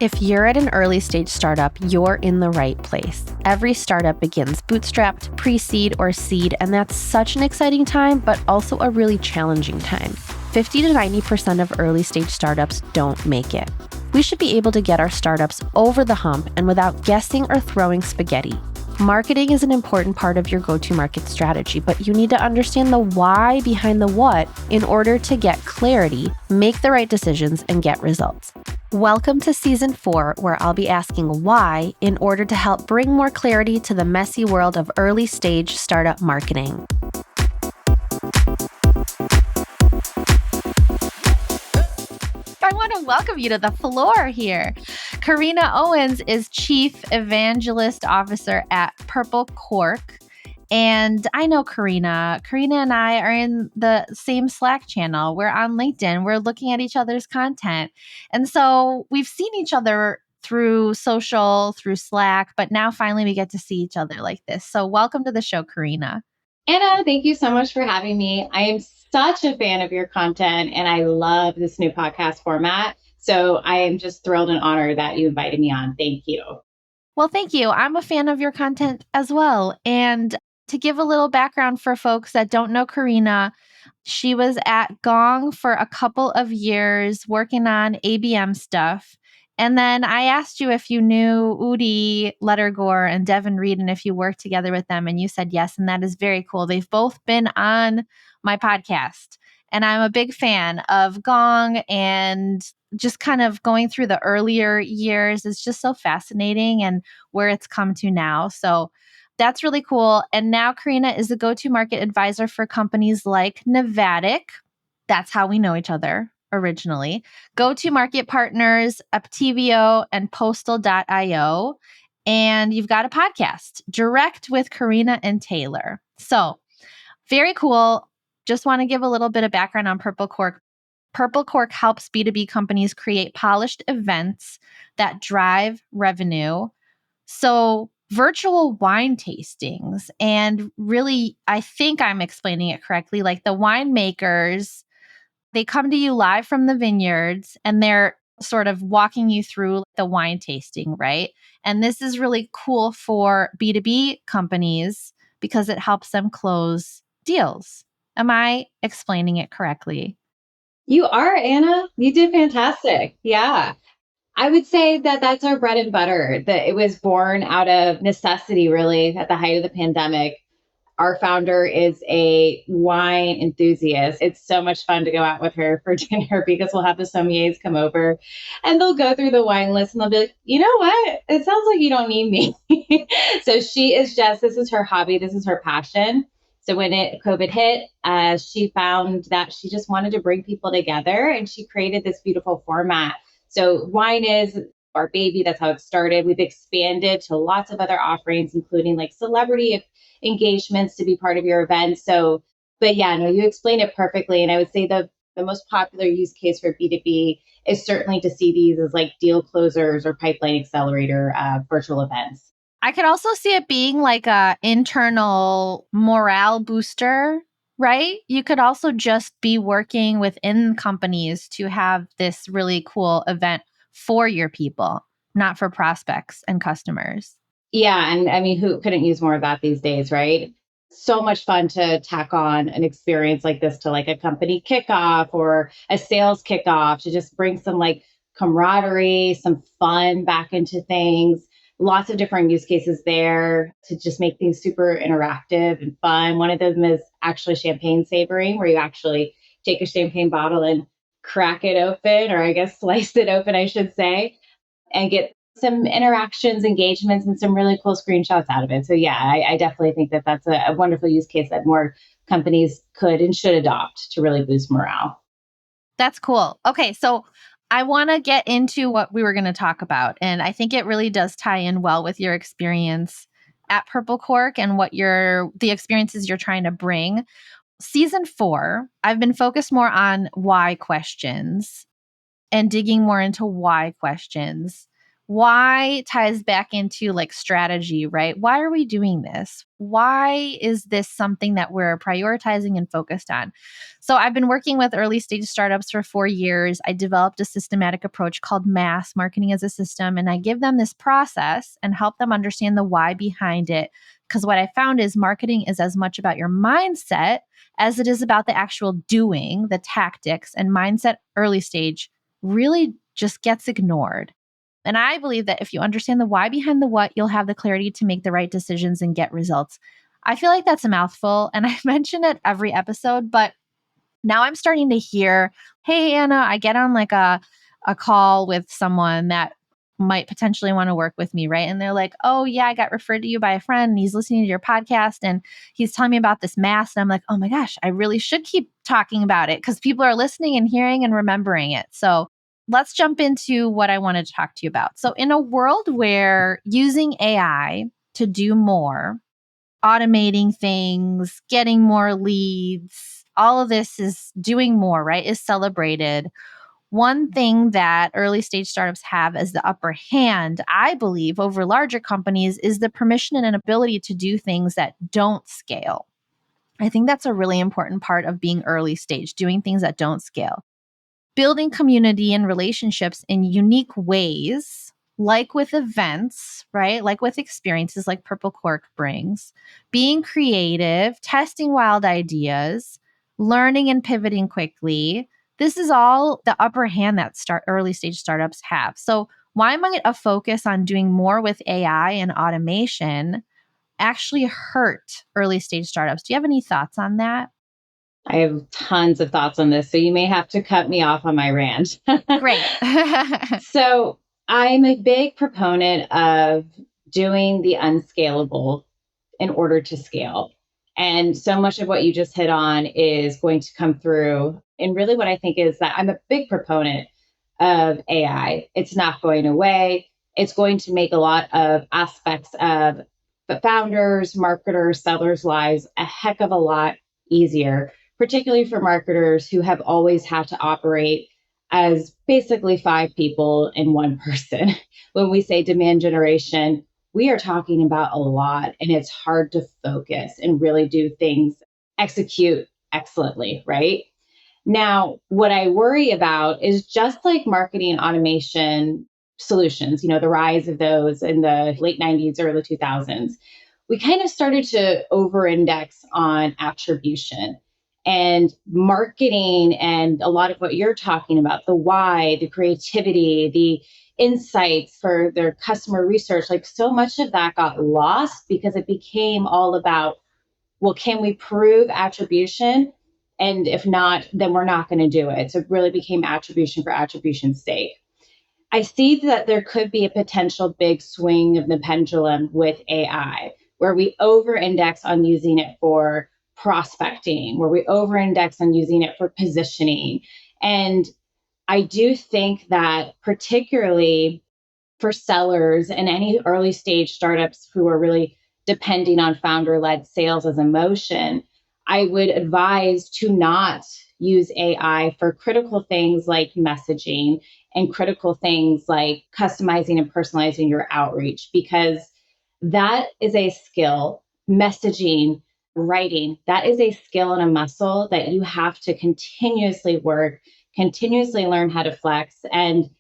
If you're at an early stage startup, you're in the right place. Every startup begins bootstrapped, pre-seed, or seed, and that's such an exciting time, but also a really challenging time. 50 to 90% of early stage startups don't make it. We should be able to get our startups over the hump and without guessing or throwing spaghetti. Marketing is an important part of your go-to-market strategy, but you need to understand the why behind the what in order to get clarity, make the right decisions, and get results. Welcome to Season 4, where I'll be asking why in order to help bring more clarity to the messy world of early-stage startup marketing. I want to welcome you to the floor here. Corrina Owens is Chief Evangelist Officer at Purple Cork. And I know Corrina. Corrina and I are in the same Slack channel. We're on LinkedIn. We're looking at each other's content. And so we've seen each other through social, through Slack, but now finally we get to see each other like this. So welcome to the show, Corrina. Anna, thank you so much for having me. I am such a fan of your content and I love this new podcast format. So I am just thrilled and honored that you invited me on. Thank you. Well, thank you. I'm a fan of your content as well. And to give a little background for folks that don't know Corrina, she was at Gong for a couple of years working on ABM stuff. And then I asked you if you knew Udi Lettergore and Devin Reed and if you worked together with them. And you said yes. And that is very cool. They've both been on my podcast. And I'm a big fan of Gong, and just kind of going through the earlier years is just so fascinating and where it's come to now. So that's really cool. And now Corrina is the go-to-market advisor for companies like Navattic. That's how we know each other originally. Go-to-market partners, Aptivio, and Postal.io. And you've got a podcast, Direct with Corrina and Taylor. So very cool. Just want to give a little bit of background on Purple Cork. Purple Cork helps B2B companies create polished events that drive revenue. So virtual wine tastings, and really, I think I'm explaining it correctly, like the winemakers, they come to you live from the vineyards and they're sort of walking you through the wine tasting, right? And this is really cool for B2B companies because it helps them close deals. Am I explaining it correctly? You are, Anna. You did fantastic. Yeah. I would say that that's our bread and butter, that it was born out of necessity, really, at the height of the pandemic. Our founder is a wine enthusiast. It's so much fun to go out with her for dinner because we'll have the sommeliers come over and they'll go through the wine list and they'll be like, you know what? It sounds like you don't need me. So she is this is her hobby. This is her passion. So when COVID hit, she found that she just wanted to bring people together and she created this beautiful format. So wine is our baby. That's how it started. We've expanded to lots of other offerings, including like celebrity engagements to be part of your event. So, but yeah, no, you explained it perfectly. And I would say the most popular use case for B2B is certainly to see these as like deal closers or pipeline accelerator virtual events. I could also see it being like a internal morale booster, right? You could also just be working within companies to have this really cool event for your people, not for prospects and customers. Yeah. And I mean, who couldn't use more of that these days, right? So much fun to tack on an experience like this to like a company kickoff or a sales kickoff to just bring some like camaraderie, some fun back into things. Lots of different use cases there to just make things super interactive and fun. One of them is actually champagne savoring, where you actually take a champagne bottle and crack it open, or I guess slice it open, I should say, and get some interactions, engagements, and some really cool screenshots out of it. So yeah, I definitely think that that's a wonderful use case that more companies could and should adopt to really boost morale. That's cool. Okay, so I want to get into what we were going to talk about. And I think it really does tie in well with your experience at Purple Cork and the experiences you're trying to bring. Season 4, I've been focused more on why questions and digging more into why questions. why ties back into like strategy, right? Why are we doing this? Why is this something that we're prioritizing and focused on? So I've been working with early stage startups for 4 years. I developed a systematic approach called MASS, Marketing as a System, and I give them this process and help them understand the why behind it. Because what I found is marketing is as much about your mindset as it is about the actual doing, the tactics, and mindset early stage really just gets ignored. And I believe that if you understand the why behind the what, you'll have the clarity to make the right decisions and get results. I feel like that's a mouthful, and I mention it every episode, but now I'm starting to hear, hey, Anna, I get on like a call with someone that might potentially want to work with me, right? And they're like, oh, yeah, I got referred to you by a friend and he's listening to your podcast and he's telling me about this mass. And I'm like, oh my gosh, I really should keep talking about it because people are listening and hearing and remembering it. So let's jump into what I wanted to talk to you about. So, in a world where using AI to do more, automating things, getting more leads, all of this is doing more, right? Is celebrated. One thing that early stage startups have as the upper hand, I believe, over larger companies is the permission and an ability to do things that don't scale. I think that's a really important part of being early stage, doing things that don't scale. Building community and relationships in unique ways, like with events, right? Like with experiences like Purple Cork brings, being creative, testing wild ideas, learning and pivoting quickly. This is all the upper hand that early stage startups have. So why might a focus on doing more with AI and automation actually hurt early stage startups? Do you have any thoughts on that? I have tons of thoughts on this, so you may have to cut me off on my rant. Great. So, I'm a big proponent of doing the unscalable in order to scale. And so much of what you just hit on is going to come through. And really, what I think is that I'm a big proponent of AI. It's not going away. It's going to make a lot of aspects of the founders, marketers, sellers' lives a heck of a lot easier, particularly for marketers who have always had to operate as basically five people in one person. When we say demand generation, we are talking about a lot, and it's hard to focus and really do things, execute excellently, right? Now, what I worry about is just like marketing automation solutions, the rise of those in the late 90s, early 2000s, we kind of started to over index on attribution and marketing and a lot of what you're talking about, the why, the creativity, the insights for their customer research. Like so much of that got lost because it became all about, well, can we prove attribution? And if not, then we're not going to do it. So it really became attribution for attribution's sake. I see that there could be a potential big swing of the pendulum with AI, where we over index on using it for prospecting, where we over index on using it for positioning. And I do think that, particularly for sellers and any early stage startups who are really depending on founder led sales as a motion, I would advise to not use AI for critical things like messaging and critical things like customizing and personalizing your outreach, because that is a skill. Messaging, writing, that is a skill and a muscle that you have to continuously work, continuously learn how to flex. And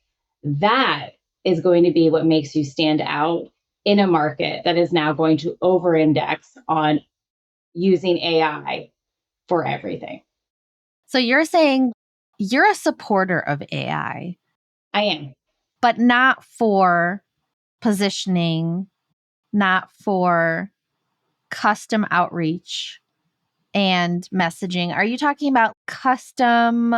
that is going to be what makes you stand out in a market that is now going to over index on using AI for everything. So you're saying you're a supporter of AI, I am. but not for positioning, not for custom outreach and messaging. Are you talking about custom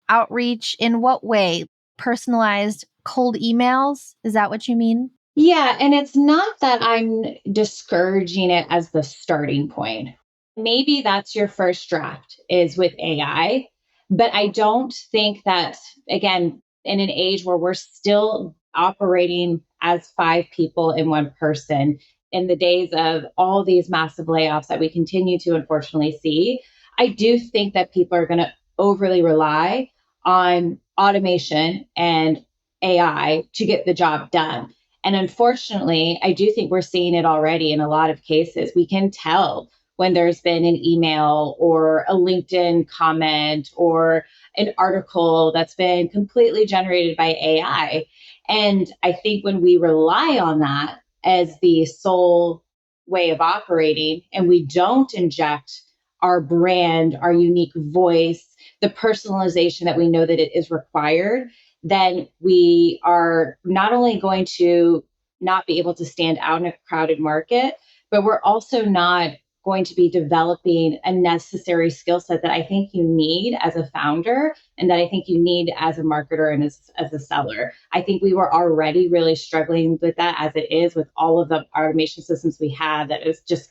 outreach in what way? Personalized cold emails? Is that what you mean? Yeah. And it's not that I'm discouraging it as the starting point. Maybe that's your first draft is with AI. But I don't think that, again, in an age where we're still operating as five people in one person, in the days of all these massive layoffs that we continue to unfortunately see, I do think that people are going to overly rely on automation and AI to get the job done. And unfortunately, I do think we're seeing it already in a lot of cases. We can tell when there's been an email or a LinkedIn comment or an article that's been completely generated by AI. And I think when we rely on that as the sole way of operating and we don't inject our brand, our unique voice, the personalization that we know that it is required, then we are not only going to not be able to stand out in a crowded market, but we're also not going to be developing a necessary skill set that I think you need as a founder and that I think you need as a marketer and as a seller. I think we were already really struggling with that as it is with all of the automation systems we have that is just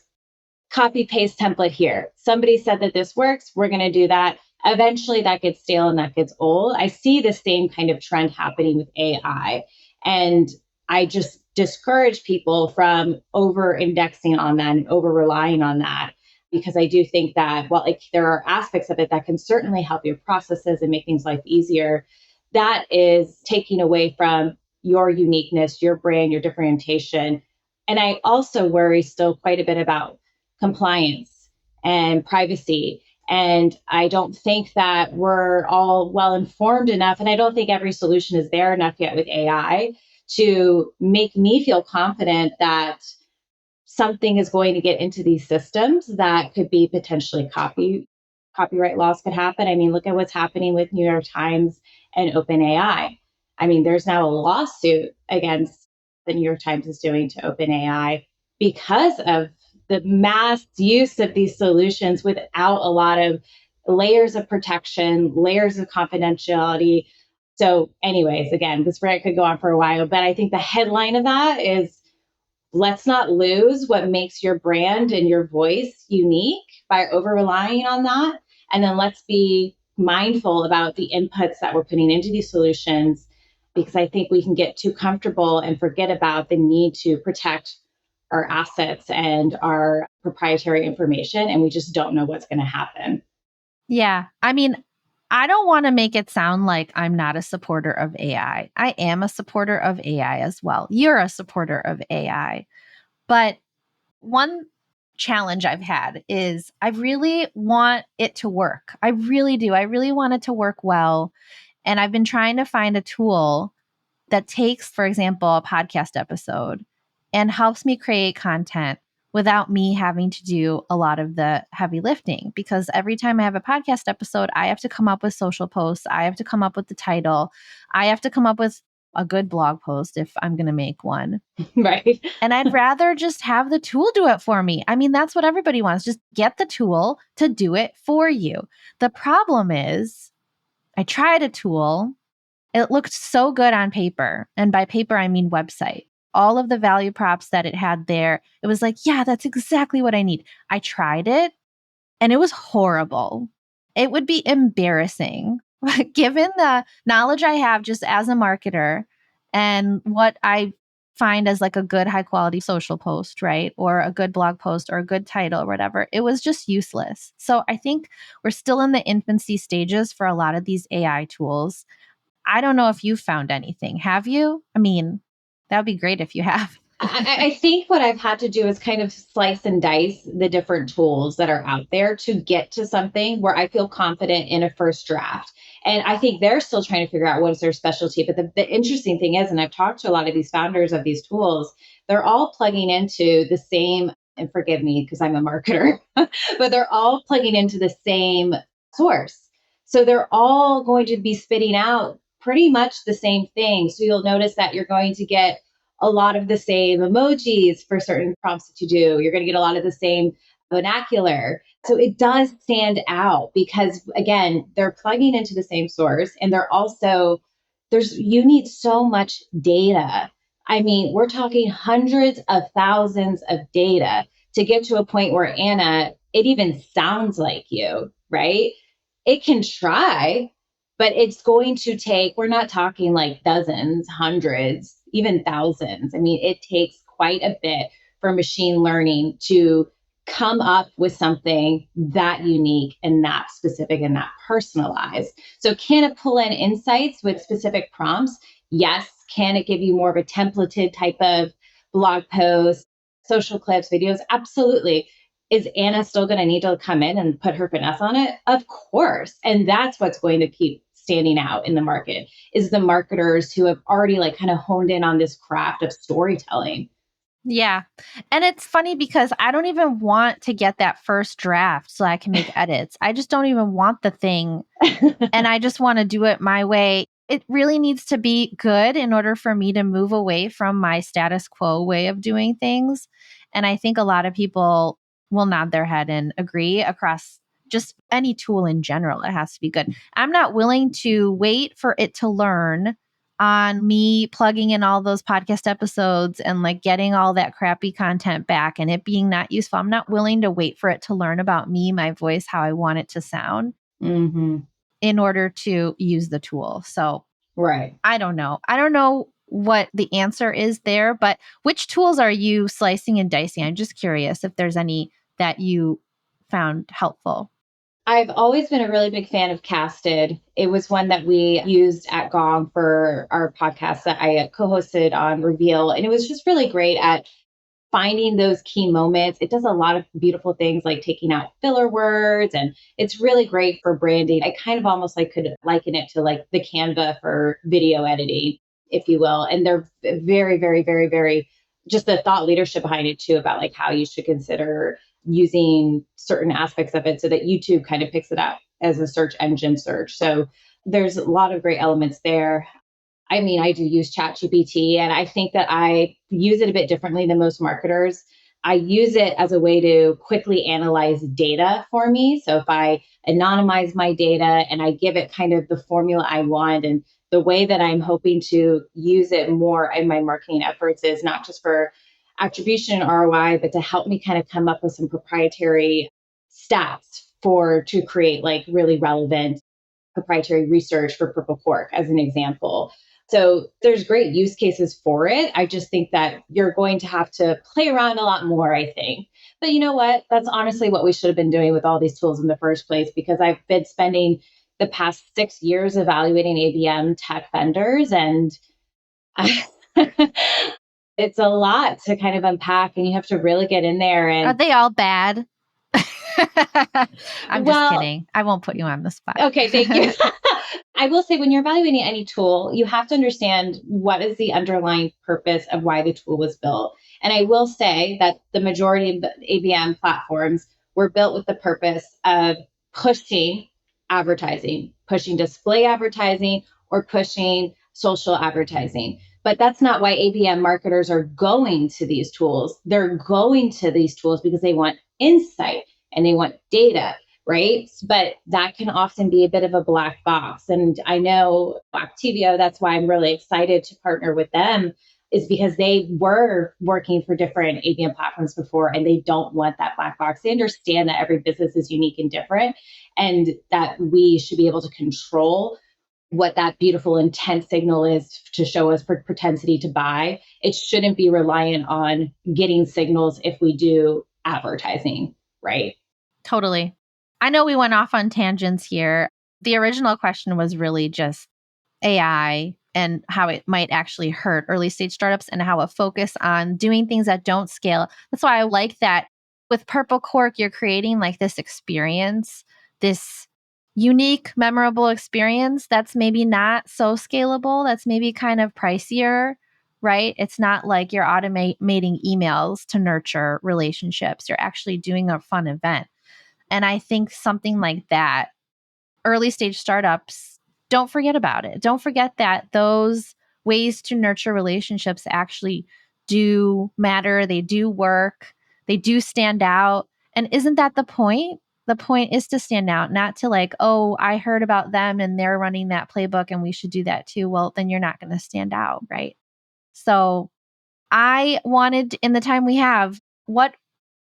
copy paste template here. Somebody said that this works. We're going to do that. Eventually that gets stale and that gets old. I see the same kind of trend happening with AI. And I just discourage people from over indexing on that and over relying on that, because I do think that while there are aspects of it that can certainly help your processes and make things life easier, that is taking away from your uniqueness, your brand, your differentiation. And I also worry still quite a bit about compliance and privacy. And I don't think that we're all well informed enough. And I don't think every solution is there enough yet with AI to make me feel confident that something is going to get into these systems that could be potentially copyright laws could happen. I mean, look at what's happening with New York Times and OpenAI. I mean, there's now a lawsuit against the New York Times is doing to OpenAI because of the mass use of these solutions without a lot of layers of protection, layers of confidentiality. So, anyways, again, this rant could go on for a while, but I think the headline of that is let's not lose what makes your brand and your voice unique by over relying on that. And then let's be mindful about the inputs that we're putting into these solutions, because I think we can get too comfortable and forget about the need to protect our assets and our proprietary information. And we just don't know what's going to happen. Yeah. I mean, I don't want to make it sound like I'm not a supporter of AI. I am a supporter of AI as well. You're a supporter of AI. But one challenge I've had is I really want it to work. I really do. I really want it to work well. And I've been trying to find a tool that takes, for example, a podcast episode and helps me create content without me having to do a lot of the heavy lifting. Because every time I have a podcast episode, I have to come up with social posts. I have to come up with the title. I have to come up with a good blog post if I'm going to make one. Right. And I'd rather just have the tool do it for me. I mean, that's what everybody wants. Just get the tool to do it for you. The problem is, I tried a tool. It looked so good on paper. And by paper, I mean website. All of the value props that it had there, it was like, yeah, that's exactly what I need. I tried it and it was horrible. It would be embarrassing given the knowledge I have just as a marketer and what I find as like a good high quality social post, right? Or a good blog post or a good title or whatever. It was just useless. So I think we're still in the infancy stages for a lot of these AI tools. I don't know if you've found anything. Have you? I mean, that would be great if you have. I think what I've had to do is kind of slice and dice the different tools that are out there to get to something where I feel confident in a first draft. And I think they're still trying to figure out what is their specialty. But the interesting thing is, and I've talked to a lot of these founders of these tools, they're all plugging into the same, and forgive me because I'm a marketer, but they're all plugging into the same source. So they're all going to be spitting out pretty much the same thing. So you'll notice that you're going to get a lot of the same emojis for certain prompts that you do. You're going to get a lot of the same vernacular. So it does stand out because, again, they're plugging into the same source and they're also, you need so much data. I mean, we're talking hundreds of thousands of data to get to a point where, Anna, it even sounds like you, right? It can try, but it's going to take, we're not talking like dozens, hundreds, even thousands. I mean, it takes quite a bit for machine learning to come up with something that unique and that specific and that personalized. So can it pull in insights with specific prompts? Yes. Can it give you more of a templated type of blog post, social clips, videos? Absolutely. Is Anna still going to need to come in and put her finesse on it? Of course. And that's what's going to keep standing out in the market is the marketers who have already like kind of honed in on this craft of storytelling. Yeah. And it's funny because I don't even want to get that first draft so I can make edits. I just don't even want the thing and I just want to do it my way. It really needs to be good in order for me to move away from my status quo way of doing things. And I think a lot of people will nod their head and agree across just any tool in general. It has to be good. I'm not willing to wait for it to learn on me plugging in all those podcast episodes and like getting all that crappy content back and it being not useful. I'm not willing to wait for it to learn about me, my voice, how I want it to sound in order to use the tool. So Right. I don't know. I don't know what the answer is there, but which tools are you slicing and dicing? I'm just curious if there's any that you found helpful. I've always been a really big fan of Casted. It was one that we used at Gong for our podcast that I co-hosted on Reveal. And it was just really great at finding those key moments. It does a lot of beautiful things like taking out filler words, and it's really great for branding. I kind of almost like could liken it to like the Canva for video editing, if you will. And they're very, very, very, very just the thought leadership behind it too about like how you should consider using certain aspects of it so that YouTube kind of picks it up as a search engine search. So there's a lot of great elements there. I mean, I do use ChatGPT, and I think that I use it a bit differently than most marketers. I use it as a way to quickly analyze data for me. So if I anonymize my data and I give it kind of the formula I want and the way that I'm hoping to use it more in my marketing efforts is not just for attribution and ROI, but to help me kind of come up with some proprietary stats for to create like really relevant proprietary research for Purple Cork as an example. So there's great use cases for it. I just think that you're going to have to play around a lot more, I think. But you know what? That's honestly what we should have been doing with all these tools in the first place, because I've been spending the past 6 years evaluating ABM tech vendors, and it's a lot to kind of unpack, and you have to really get in there. Are And they all bad? I'm just well, kidding. I won't put you on the spot. okay, thank you. I will say when you're evaluating any tool, you have to understand what is the underlying purpose of why the tool was built. And I will say that the majority of the ABM platforms were built with the purpose of pushing advertising, pushing display advertising, or pushing social advertising. But that's not why ABM marketers are going to these tools. They're going to these tools because they want insight and they want data, right? But that can often be a bit of a black box. And I know Aptivio, that's why I'm really excited to partner with them, is because they were working for different ABM platforms before and they don't want that black box. They understand that every business is unique and different and that we should be able to control what that beautiful intent signal is to show us propensity to buy. It shouldn't be reliant on getting signals if we do advertising, right? Totally. I know we went off on tangents here. The original question was really just AI and how it might actually hurt early stage startups and how a focus on doing things that don't scale. That's why I like that with Purple Cork, you're creating like this experience, this unique, memorable experience that's maybe not so scalable, that's maybe kind of pricier, right? It's not like you're automating emails to nurture relationships. You're actually doing a fun event. And I think something like that, early stage startups, don't forget about it. Don't forget that those ways to nurture relationships actually do matter. They do work. They do stand out. And isn't that the point? The point is to stand out, not to like, oh, I heard about them and they're running that playbook and we should do that too. Well, then you're not going to stand out, right? So I wanted, in the time we have, what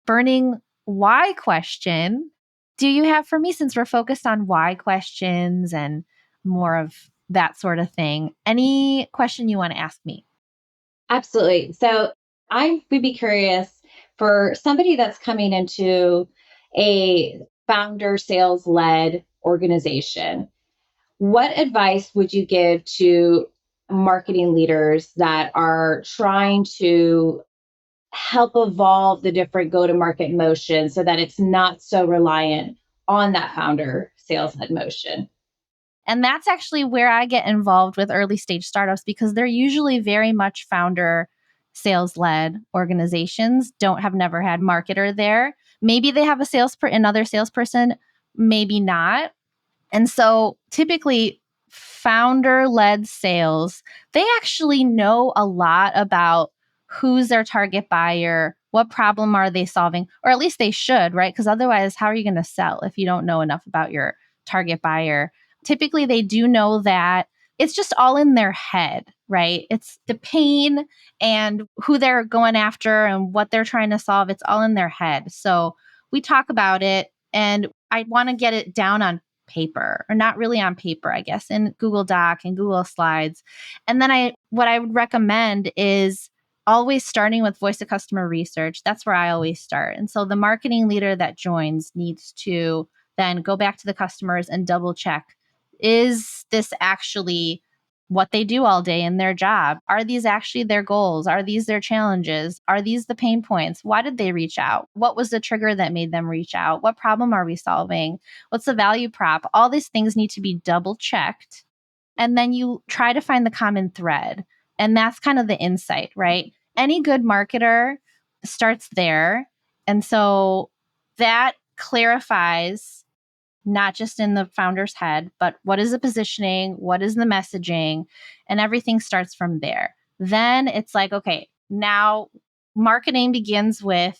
burning why question do you have for me, since we're focused on why questions and more of that sort of thing? Any question you want to ask me? Absolutely. So I would be curious for somebody that's coming into a founder sales led organization, what advice would you give to marketing leaders that are trying to help evolve the different go-to-market motions so that it's not so reliant on that founder sales head motion. And that's actually where I get involved with early stage startups because they're usually very much founder sales led organizations, never had marketer there. Maybe they have another salesperson, maybe not. And so typically founder led sales, they actually know a lot about who's their target buyer, what problem are they solving, or at least they should, right? Because otherwise, how are you going to sell if you don't know enough about your target buyer? Typically, they do know that it's just all in their head, right? It's the pain and who they're going after and what they're trying to solve. It's all in their head. So we talk about it, and I want to get it down on paper, or not really on paper, I guess, in Google Doc and Google Slides. And then what I would recommend is always starting with voice of customer research. That's where I always start. And so the marketing leader that joins needs to then go back to the customers and double check, is this actually what they do all day in their job? Are these actually their goals? Are these their challenges? Are these the pain points? Why did they reach out? What was the trigger that made them reach out? What problem are we solving? What's the value prop? All these things need to be double checked. And then you try to find the common thread. And that's kind of the insight, right? Any good marketer starts there. And so that clarifies not just in the founder's head, but what is the positioning? What is the messaging? And everything starts from there. Then it's like, okay, now marketing begins with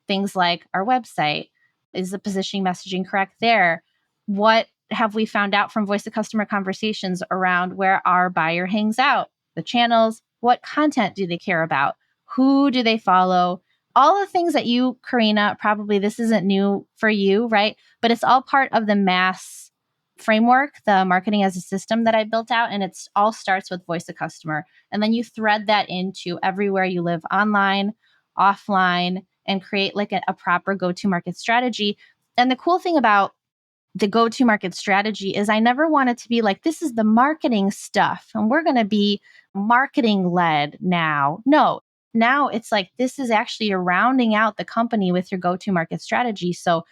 things like our website. Is the positioning messaging correct there? What have we found out from voice of customer conversations around where our buyer hangs out? The channels, what content do they care about? Who do they follow? All the things that you, Corrina, probably this isn't new for you, right? But it's all part of the MASS framework, the marketing as a system that I built out. And it's all starts with voice of customer. And then you thread that into everywhere you live, online, offline, and create like a proper go-to-market strategy. And the cool thing about the go-to-market strategy is I never wanted to be like, this is the marketing stuff and we're going to be marketing led now. No, now it's like, this is actually you're rounding out the company with your go-to-market strategy. So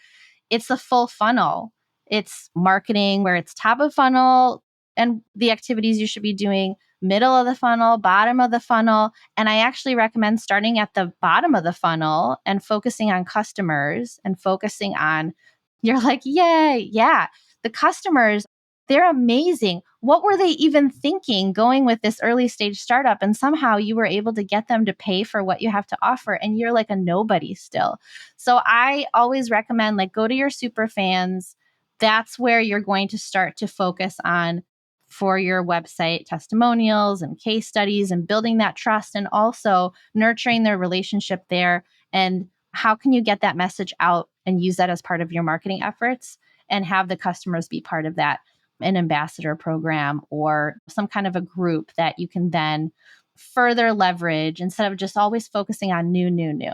it's the full funnel. It's marketing where it's top of funnel and the activities you should be doing, middle of the funnel, bottom of the funnel. And I actually recommend starting at the bottom of the funnel and focusing on customers and focusing on, you're like, yay, yeah, the customers, they're amazing. What were they even thinking going with this early stage startup? And somehow you were able to get them to pay for what you have to offer. And you're like a nobody still. So I always recommend like go to your super fans. That's where you're going to start to focus on for your website testimonials and case studies and building that trust and also nurturing their relationship there. And how can you get that message out and use that as part of your marketing efforts and have the customers be part of that, an ambassador program or some kind of a group that you can then further leverage instead of just always focusing on new.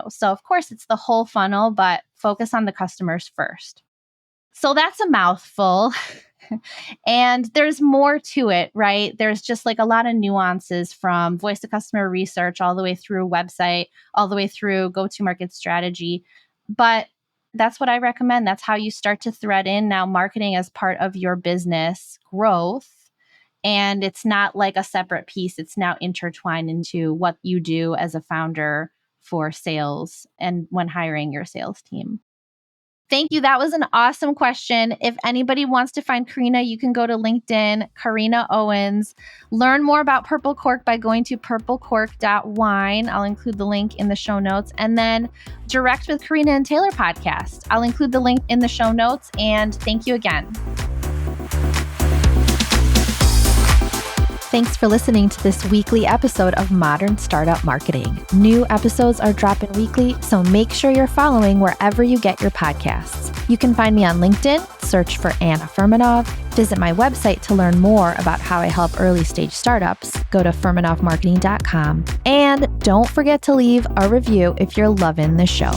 So of course it's the whole funnel, but focus on the customers first. So that's a mouthful. And there's more to it, right? There's just like a lot of nuances from voice of customer research all the way through website, all the way through go-to-market strategy. But that's what I recommend. That's how you start to thread in now marketing as part of your business growth. And it's not like a separate piece. It's now intertwined into what you do as a founder for sales and when hiring your sales team. Thank you. That was an awesome question. If anybody wants to find Corrina, you can go to LinkedIn, Corrina Owens. Learn more about Purple Cork by going to purplecork.wine. I'll include the link in the show notes. And then Direct with Corrina and Taylor podcast. I'll include the link in the show notes. And thank you again. Thanks for listening to this weekly episode of Modern Startup Marketing. New episodes are dropping weekly, so make sure you're following wherever you get your podcasts. You can find me on LinkedIn, search for Anna Furmanov, visit my website to learn more about how I help early stage startups, go to furmanovmarketing.com, and don't forget to leave a review if you're loving the show.